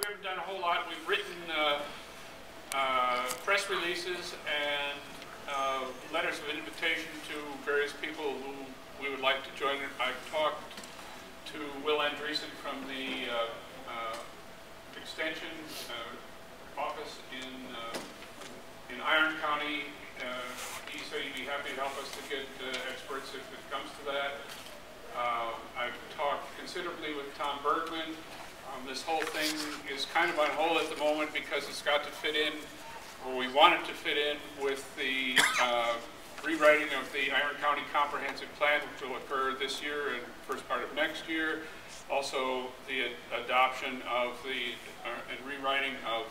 haven't done a whole lot. We've written press releases and letters of invitation to various people who we would like to join it. I've talked to Will Andreessen from the Extension office in Iron County. He said he'd be happy to help us to get experts if it comes to that. I've talked considerably with Tom Bergman. This whole thing is kind of on hold at the moment because it's got to fit in, or we want it to fit in, with the rewriting of the Iron County Comprehensive Plan, which will occur this year and first part of next year. Also, the adoption of and rewriting of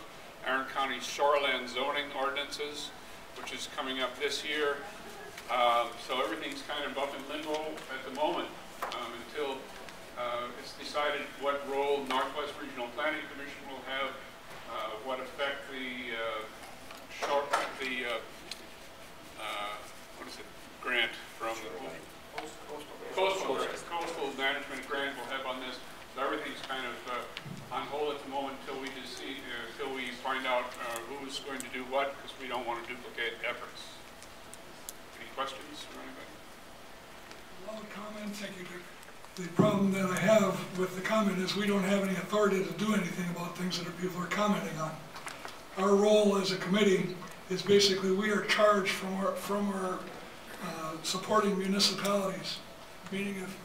Iron County shoreland zoning ordinances, which is coming up this year. So everything's kind of up in limbo at the moment until it's decided what role Northwest Regional Planning Commission will have, what effect the what is it, grant from coastal management grant will have on this. So everything's kind of on hold at the moment until we just see, until we find out who's going to do what, because we don't want to duplicate efforts. Any questions from anybody? Well, comment, thank you, Dick. The problem that I have with the comment is we don't have any authority to do anything about things that people are commenting on. Our role as a committee is basically we are charged from our supporting municipalities. Meaning if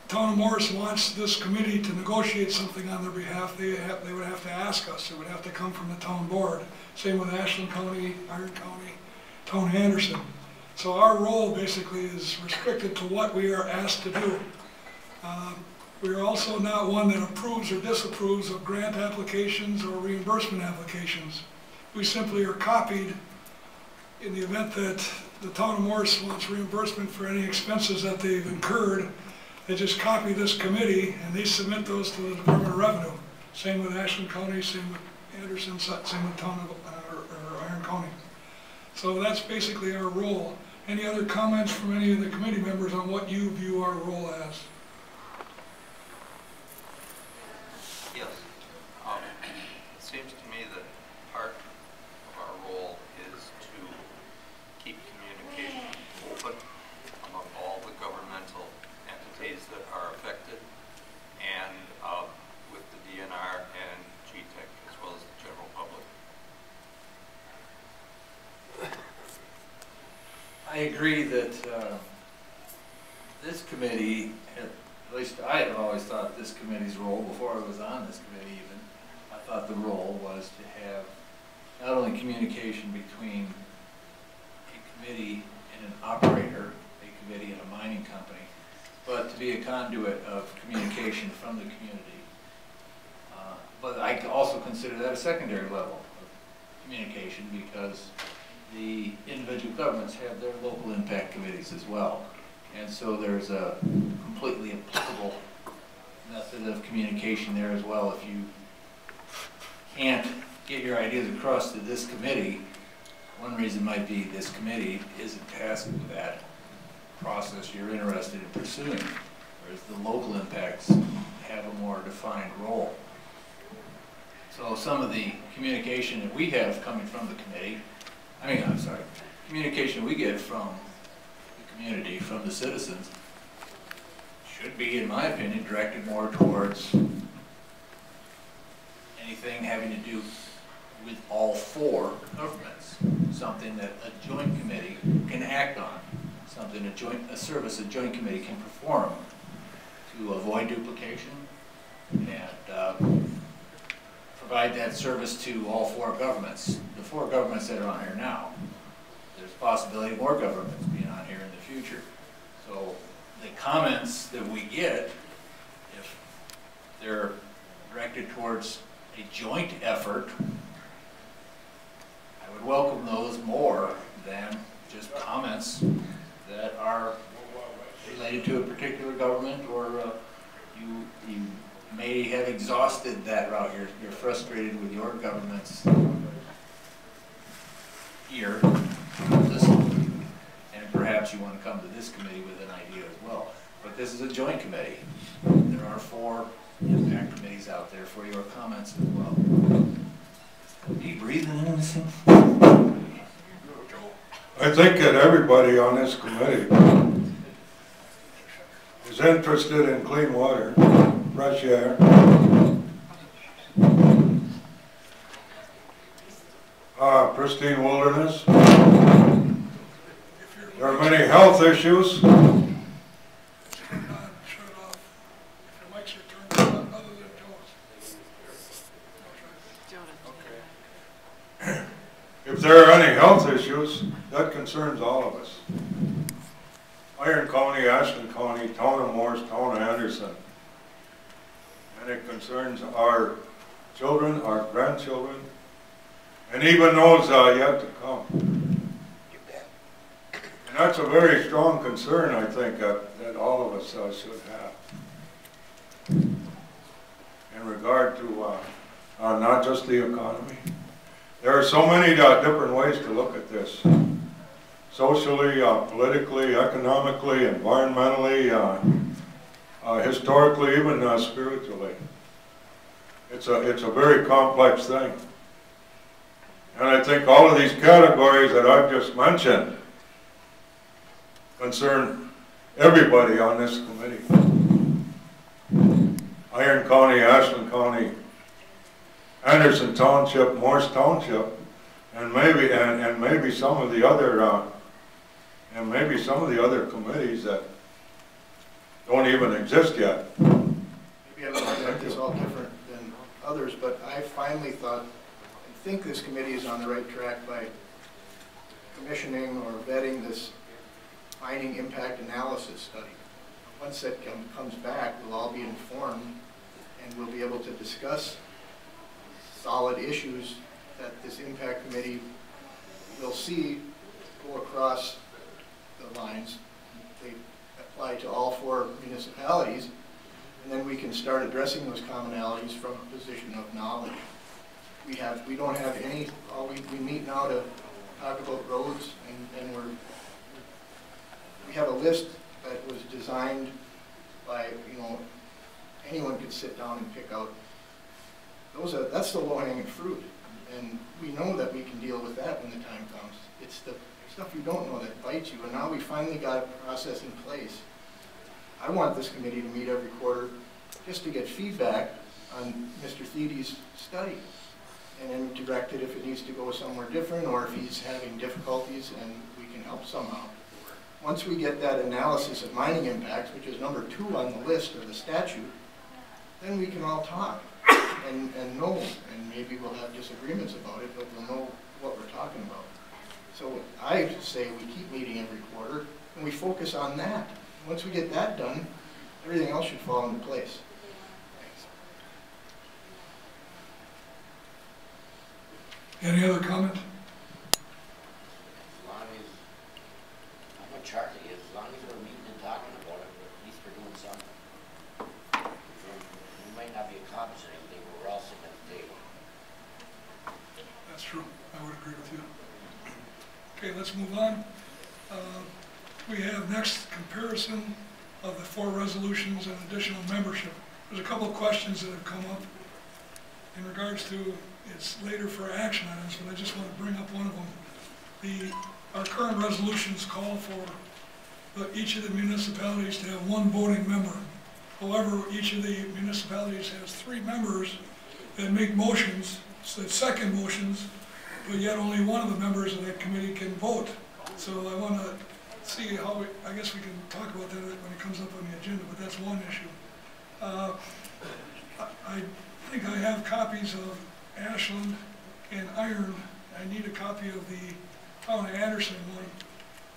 Town of Morris wants this committee to negotiate something on their behalf, they would have to ask us. It would have to come from the town board. Same with Ashland County, Iron County, Town Anderson. So our role basically is restricted to what we are asked to do. We are also not one that approves or disapproves of grant applications or reimbursement applications. We simply are copied in the event that the Town of Morris wants reimbursement for any expenses that they've incurred. They just copy this committee and they submit those to the Department of Revenue. Same with Ashland County, same with Anderson, same with Town of Iron County. So that's basically our role. Any other comments from any of the committee members on what you view our role as? Yes. It seems to me that part of our role is to keep communication open among all the governmental entities that are affected and with the DNR and GTAC as well as the general public. I agree that this committee, at least I have always thought this committee's role, before I was on this committee even, I thought the role was to have not only communication between a committee and an operator, a committee and a mining company, but to be a conduit of communication from the community. But I also consider that a secondary level of communication because the individual governments have their local impact committees as well. And so there's a completely applicable method of communication there as well. If you can't get your ideas across to this committee, one reason might be this committee isn't tasked with that process you're interested in pursuing, whereas the local impacts have a more defined role. So some of the communication that we have coming from the committee, communication we get from the community, from the citizens, should be, in my opinion, directed more towards anything having to do with all four governments, something that a joint committee can act on, something a service a joint committee can perform to avoid duplication and provide that service to all four governments. The four governments that are on here now, there's a possibility of more governments being on here in the future. So the comments that we get, if they're directed towards a joint effort, I would welcome those more than just comments that are related to a particular government, or you may have exhausted that route. You're frustrated with your government's here, and perhaps you want to come to this committee with an idea as well. But this is a joint committee. There are 4 impact committees out there for your comments as well. Are you breathing in this thing? I think that everybody on this committee is interested in clean water, fresh air, pristine wilderness. There are many health issues. Shut off. If your mics are turned on, other than Joe's. If there are any health issues, that concerns all of us. Iron County, Ashland County, Town of Morris, Town of Anderson. And it concerns our children, our grandchildren, and even those yet to come. And that's a very strong concern, I think, that all of us should have. In regard to not just the economy. There are so many different ways to look at this. Socially, politically, economically, environmentally, historically, even spiritually. It's a very complex thing. And I think all of these categories that I've just mentioned concern everybody on this committee. Iron County, Ashland County, Anderson Township, Morris Township, and maybe some of the other committees that don't even exist yet. Maybe I look at this all different than others, but I finally thought and think this committee is on the right track by commissioning or vetting this mining impact analysis study. Once that comes back, we'll all be informed and we'll be able to discuss solid issues that this impact committee will see go across the lines. They apply to all 4 municipalities, and then we can start addressing those commonalities from a position of knowledge. We don't have any, we meet now to talk about roads, and we have a list that was designed by, anyone could sit down and pick out. That's the low-hanging fruit, and we know that we can deal with that when the time comes. It's the stuff you don't know that bites you, and now we finally got a process in place. I want this committee to meet every quarter just to get feedback on Mr. Thede's study, and then direct it if it needs to go somewhere different, or if he's having difficulties and we can help somehow. Once we get that analysis of mining impacts, which is number 2 on the list of the statute, then we can all talk and know, and maybe we'll have disagreements about it, but we'll know what we're talking about. So I say we keep meeting every quarter and we focus on that. Once we get that done, everything else should fall into place. Thanks. Any other comment? As long as, I'm with Charlie, as long as we're meeting and talking about it, at least we're doing something. We might not be accomplishing anything, but we're all sitting at the table. That's true. I would agree with you. Okay, let's move on. We have next comparison of the 4 resolutions and additional membership. There's a couple of questions that have come up in regards to, it's later for action items, but I just want to bring up one of them. Our current resolutions call for each of the municipalities to have 1 voting member. However, each of the municipalities has 3 members that make motions, that second motions, but yet only one of the members of that committee can vote. So I want to see how, I guess we can talk about that when it comes up on the agenda, but that's one issue. I think I have copies of Ashland and Iron. I need a copy of the Town of Anderson one,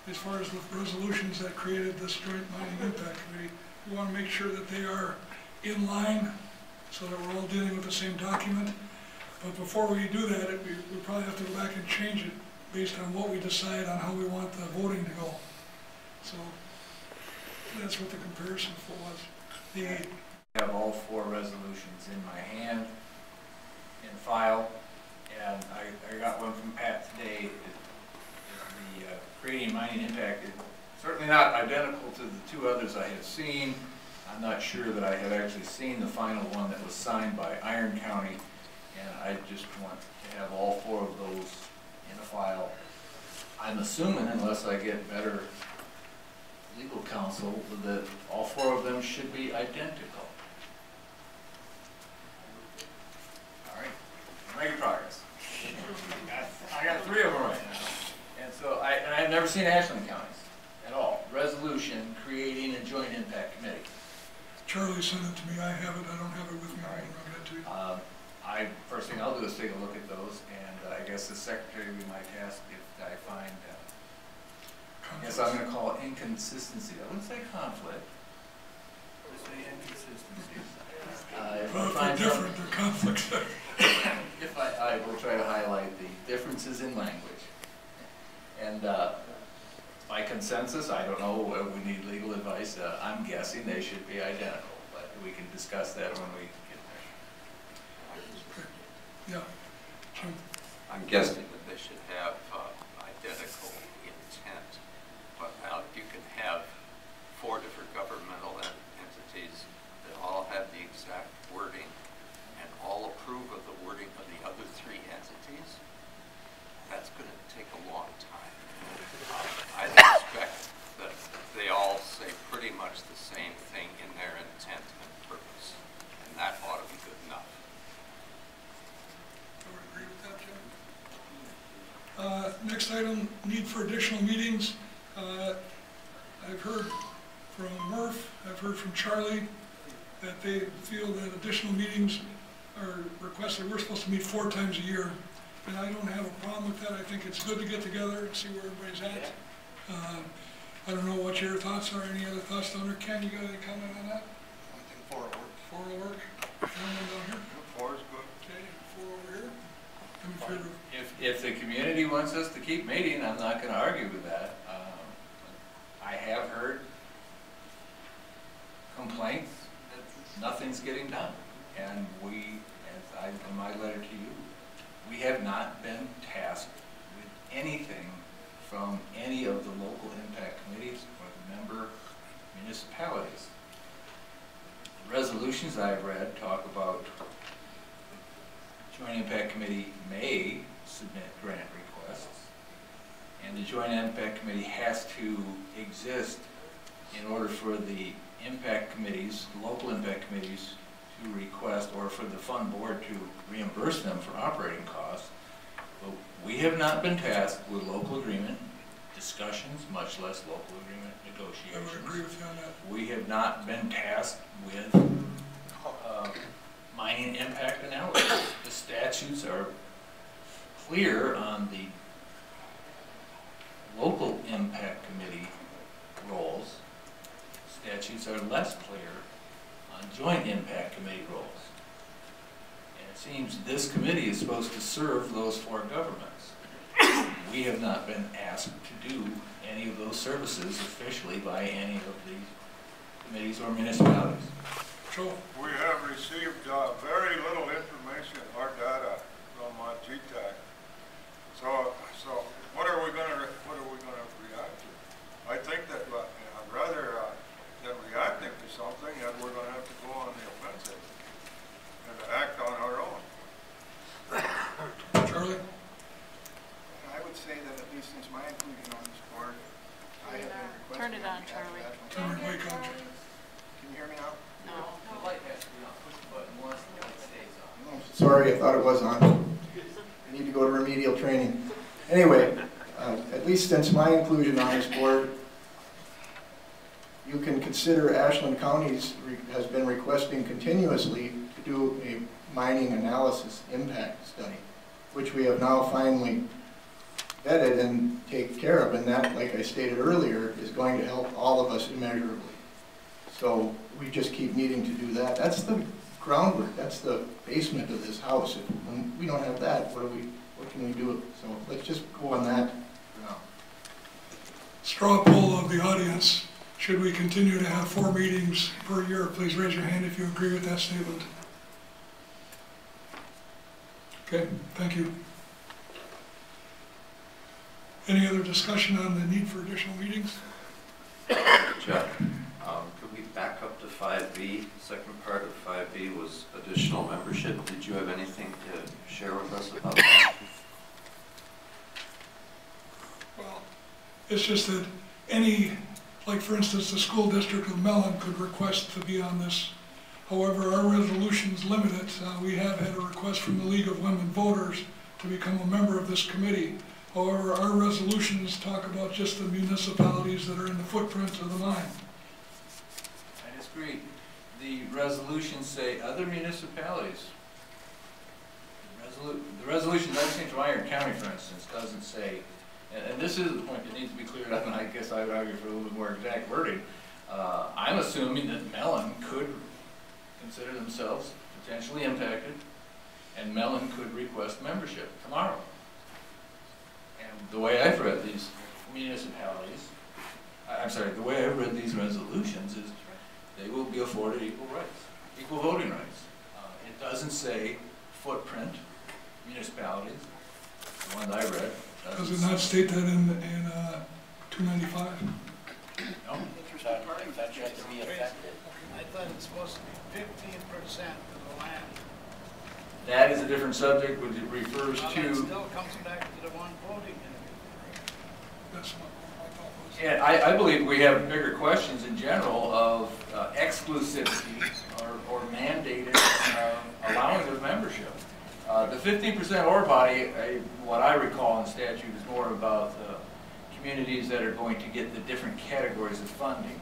as far as the resolutions that created this joint mining impact committee. We want to make sure that they are in line so that we're all dealing with the same document. But before we do that, we probably have to go back and change it based on what we decide on how we want the voting to go. So that's what the comparison was. I have all 4 resolutions in my hand, in file, and I got one from Pat today. The creating mining impact is certainly not identical to the 2 other others I have seen. I'm not sure that I have actually seen the final one that was signed by Iron County, and I just want to have all 4 of those in a file. I'm assuming, unless I get better legal counsel, that all 4 of them should be identical. All right, making progress. I got 3 of them right now. And so I've never seen Ashland counties at all. Resolution creating a joint impact committee. Charlie sent it to me. I have it. I don't have it with me. I can run it to you. First thing I'll do is take a look at those, and I guess the secretary will be my task if I find, I guess I'm going to call it inconsistency. I wouldn't say conflict. I would say inconsistency. Well, if they're different, they're conflicts. If I will try to highlight the differences in language. And by consensus, I don't know, we need legal advice. I'm guessing they should be identical, but we can discuss that when we get there. Yeah. I'm guessing that they should have identical intent, but you can have 4 different governmental entities that all have the exact wording and all approve of the wording of the other 3 entities. That's going to take a long time. I expect that they all say pretty much the same thing in their intent and purpose, and that ought to be good enough. I would agree with that, Jim. Next item, need for additional meetings. I've heard from Murph, I've heard from Charlie that they feel that additional meetings are requested. We're supposed to meet 4 times a year, and I don't have a problem with that. I think it's good to get together and see where everybody's at. I don't know what your thoughts are. Any other thoughts down there? Ken, you got any comment on that? I think 4 will work. 4 will work. Gentlemen down here? 4 is good. Okay, 4 over here. I'm in favor. If the community wants us to keep meeting, I'm not going to argue with that. I have heard complaints that nothing's getting done. And we, in my letter to you, we have not been tasked with anything from any of the local impact committees or the member municipalities. The resolutions I've read talk about the Joint Impact Committee may submit grant requests, and the Joint Impact Committee has to exist in order for the impact committees, local impact committees, to request, or for the fund board to reimburse them for operating costs. But we have not been tasked with local agreement discussions, much less local agreement negotiations. I would agree with you on that. We have not been tasked with mining impact analysis. The statutes are clear on the local impact committee roles. Statutes are less clear on joint impact committee roles. And it seems this committee is supposed to serve those 4 governments. We have not been asked to do any of those services officially by any of the committees or municipalities. Joe? We have received very little information or data from GTAC. So what are we going to react to? I think that rather than reacting to something, that we're going to have to go on the offensive and act on our own. Charlie? I would say that at least since my inclusion on this board, I have been requesting. Turn it on, Charlie. Turn your mic on. Can you hear me now? No. The light has to be on. Push the button once the light stays on. Oh, sorry, I thought it was on. I need to go to remedial training. Anyway, at least since my inclusion on this board, you can consider Ashland Counties has been requesting continuously to do a mining analysis impact study, which we have now finally vetted and taken care of, and that, like I stated earlier, is going to help all of us immeasurably. So we just keep needing to do that. That's the groundwork. That's the basement of this house. When we don't have that, what can we do? So let's just go on that for now. Straw poll of the audience. Should we continue to have 4 meetings per year? Please raise your hand if you agree with that statement. Okay, thank you. Any other discussion on the need for additional meetings? Jeff, 5B. Second part of 5B was additional membership. Did you have anything to share with us about that? Well, it's just that like for instance, the school district of Mellon could request to be on this. However, our resolutions limit it. We have had a request from the League of Women Voters to become a member of this committee. However, our resolutions talk about just the municipalities that are in the footprint of the line. I disagree. The resolutions say other municipalities. The resolutions I've seen from Iron County, for instance, doesn't say, and this is the point that needs to be cleared up, and I guess I would argue for a little bit more exact wording. I'm assuming that Mellon could consider themselves potentially impacted, and Mellon could request membership tomorrow. And the way I've read these municipalities, the way I've read these resolutions is they will be afforded equal rights, equal voting rights. It doesn't say footprint municipalities, the ones I read. Does it not state that in 295? No. That should have to be affected. I thought it's supposed to be 15% of the land. That is a different subject, which it refers Well, to. it still comes back to the one voting unit. That's what I thought was. And I believe we have bigger questions in general of exclusivity or mandated allowing of membership. The 15% ore body, what I recall in statute, is more about communities that are going to get the different categories of funding.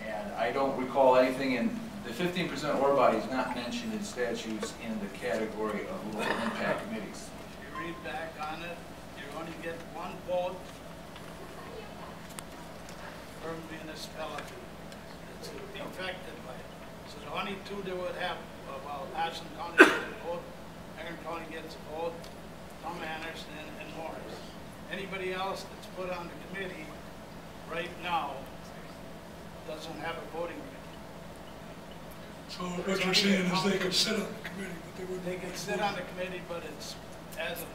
And I don't recall anything in the 15% ore body is not mentioned in statutes in the category of local impact committees. If you read back on it, you only get one vote per municipality that's affected by it. So the only two that would have, well, Ashland County gets a vote, Iron County gets a vote, Tom Anderson and Morris. Anybody else that's put on the committee right now doesn't have a voting right. So what you're saying is they could sit on the committee, but they wouldn't. They can sit on the committee, but it's as of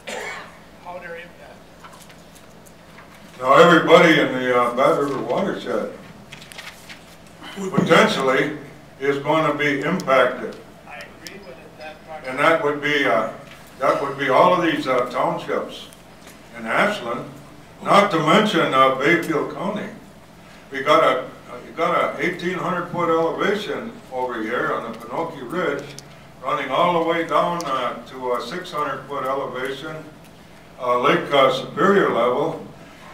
how they're impacted. Now, everybody in the Bad River watershed potentially is going to be impacted. I agree with it, that part. And that would be all of these townships in Ashland, not to mention Bayfield County. We got a 1,800-foot elevation over here on the Pinocchio Ridge, running all the way down to a 600-foot elevation, Lake Superior level.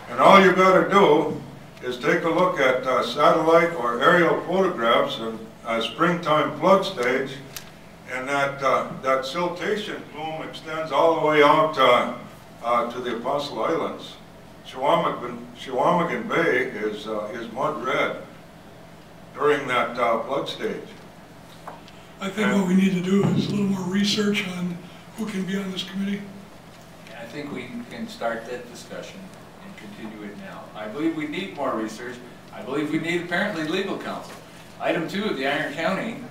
And all you got to do is take a look at satellite or aerial photographs of a springtime flood stage, and that siltation plume extends all the way out to the Apostle Islands. Chequamegon Bay is mud red during that flood stage. I think what we need to do is a little more research on who can be on this committee. I think we can start that discussion and continue it now. I believe we need more research. I believe we need apparently legal counsel. Item 2 of the Iron County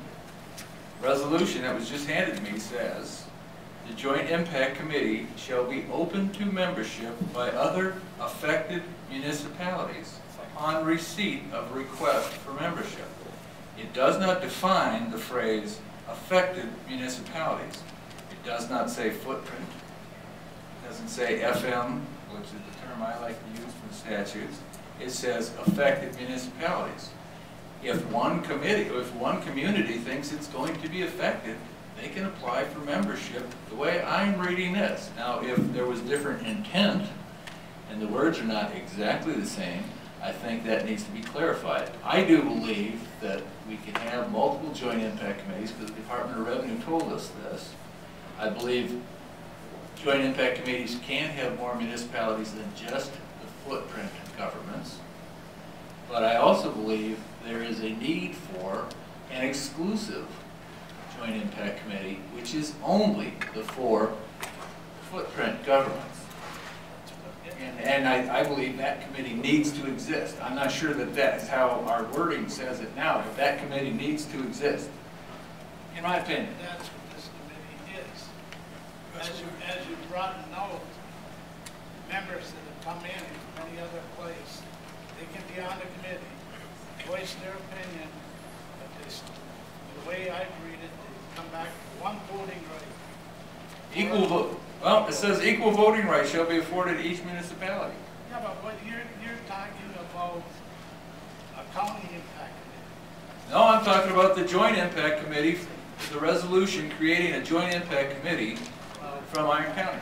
resolution that was just handed to me says, the Joint Impact Committee shall be open to membership by other affected municipalities upon receipt of request for membership. It does not define the phrase affected municipalities. It does not say footprint. It doesn't say FM, which is the term I like to use for the statutes. It says affected municipalities. If one community thinks it's going to be affected, they can apply for membership the way I'm reading this. Now, if there was different intent, and the words are not exactly the same, I think that needs to be clarified. I do believe that we can have multiple joint impact committees, because the Department of Revenue told us this. I believe joint impact committees can have more municipalities than just the footprint governments. But I also believe there is a need for an exclusive joint impact committee, which is only the 4 footprint governments. And I believe that committee needs to exist. I'm not sure that that's how our wording says it now, but that committee needs to exist, in my opinion. That's what this committee is. As you brought to know, members that have come in from any other place, they can be on the committee, voice their opinion, but the way I read it, they come back to one voting right. Equal vote, well, it says equal voting rights shall be afforded each municipality. Yeah, but what you're talking about a county impact. No, I'm talking about the joint impact committee, the resolution creating a joint impact committee from Iron County.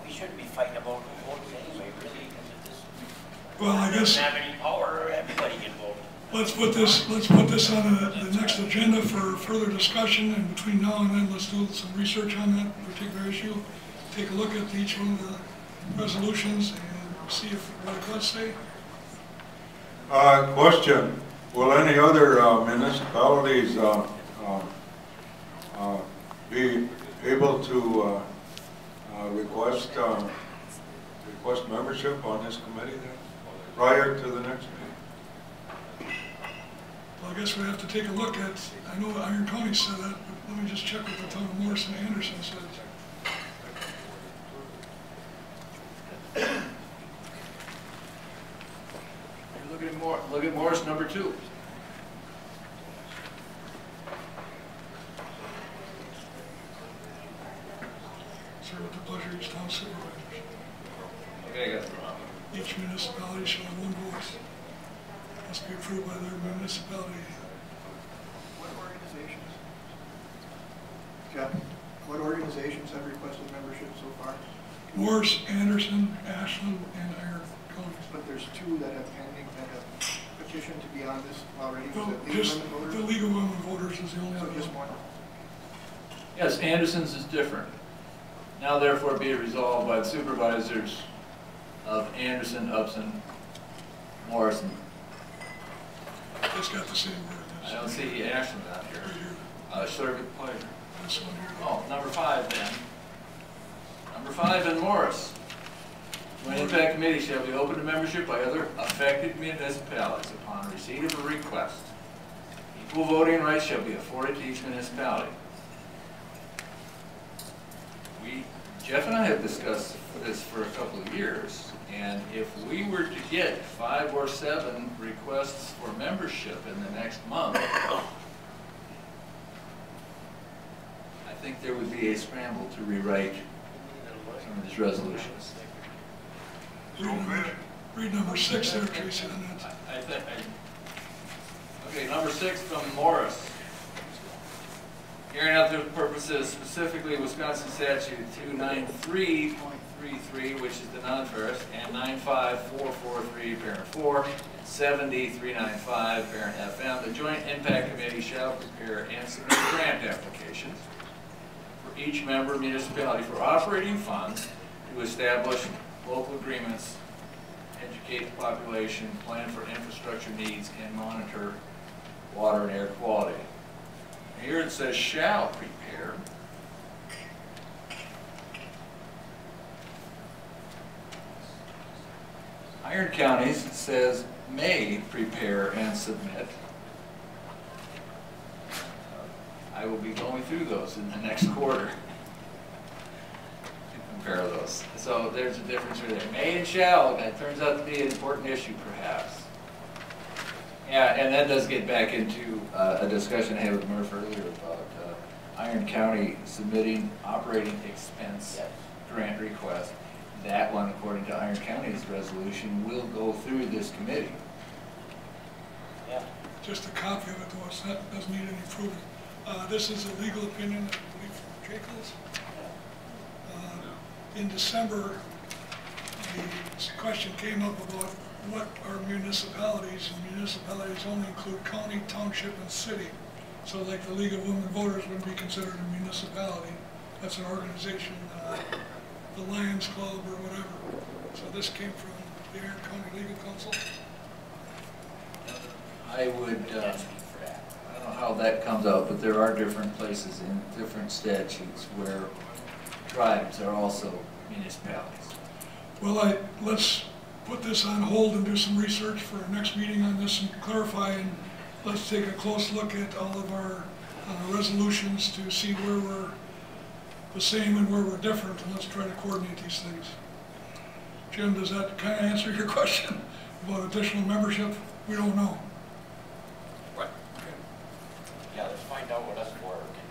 We shouldn't be fighting about who votes anyway, really, because it Well, I guess, doesn't have any power, everybody can vote. let's put this on the next agenda for further discussion, and between now and then, let's do some research on that particular issue. Take a look at each one of the resolutions and see what it does say. Question, will any other municipalities be able to request membership on this committee then, prior to the next meeting? Well, I guess we have to take a look at, I know Iron County said that, but let me just check what the town of Morrison and Anderson said. Look at Morris number 2. Serve at the pleasure of each town supervisor. Okay, I got it. Each municipality shall have one voice. Must be approved by their municipality. What organizations? Jeff, what organizations have requested membership so far? Morris, Anderson, Ashland, and Iron Counties. But there's 2 that have pending, that have petitioned to be on this already. No, Was it League just of Women the Voters? League of Women Voters is the only So other just one. one? Yes, Anderson's is different. Now therefore be it resolved by the supervisors of Anderson, Upson, Morrison. It's got the same word. I don't see Ashland out Right here. here, Serve at pleasure. this one here. Oh, number 5 then. Number 5 in Morris. Joint Impact Committee shall be open to membership by other affected municipalities upon receipt of a request. Equal voting rights shall be afforded to each municipality. Jeff and I have discussed this for a couple of years, and if we were to get 5 or 7 requests for membership in the next month, I think there would be a scramble to rewrite some of these resolutions. Read number 6 there, Tracy, on that. Okay, number 6 from Morris. Carrying out the purposes specifically Wisconsin Statute 293.33, which is the non-ferrous, and 95443, parent 4, 70395, parent FM, the Joint Impact Committee shall prepare and submit grant applications for each member municipality for operating funds to establish local agreements, educate the population, plan for infrastructure needs, and monitor water and air quality. Here it says shall prepare. Iron Counties says may prepare and submit. I will be going through those in the next quarter to compare those. So there's a difference there. May and shall, that turns out to be an important issue perhaps. Yeah, and that does get back into a discussion I had with Murph earlier about Iron County submitting operating expense grant request. That one, according to Iron County's resolution, will go through this committee. Yeah. Just a copy of it, though, it's not, doesn't need any approval. This is a legal opinion, I believe, from Jacobs. In December, the question came up about what are municipalities, and municipalities only include county, township, and city. So like the League of Women Voters wouldn't be considered a municipality. That's an organization, the Lions Club or whatever. So this came from the Iron County Legal Council. I would, I don't know how that comes out, but there are different places in different statutes where tribes are also municipalities. Well, let's put this on hold and do some research for our next meeting on this and clarify, and let's take a close look at all of our resolutions to see where we're the same and where we're different, and let's try to coordinate these things. Jim, does that kind of answer your question? about additional membership, we don't know. Right. Yeah, let's find out what that's for. Can